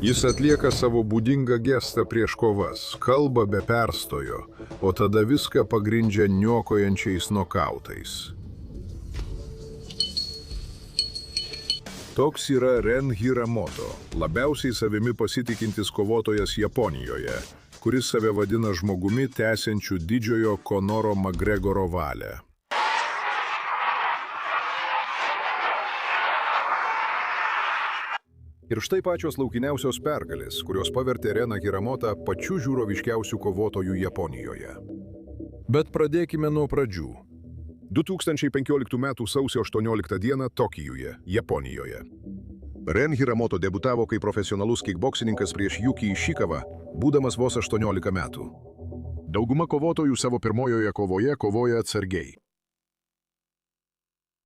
Jis atlieka savo būdingą gestą prieš kovas, kalba be perstojo, o tada viską pagrindžia niokojančiais nokautais. Toks yra Ren Hiramoto, labiausiai savimi pasitikintis kovotojas Japonijoje, kuris save vadina žmogumi tęsiančiu didžiojo Conoro McGregoro valią. Ir štai pačios laukiniausios pergalės, kurios pavertė Reną Hiramotą pačiu žiūroviškiausių kovotojų Japonijoje. Bet pradėkime nuo pradžių. 2015 m. sausio 18 d. Tokijuje, Japonijoje. Ren Hiramoto debutavo kaip profesionalus kikboksininkas prieš Yuki Ishikawa, būdamas vos 18 metų. Dauguma kovotojų savo pirmojoje kovoje kovoja atsargiai.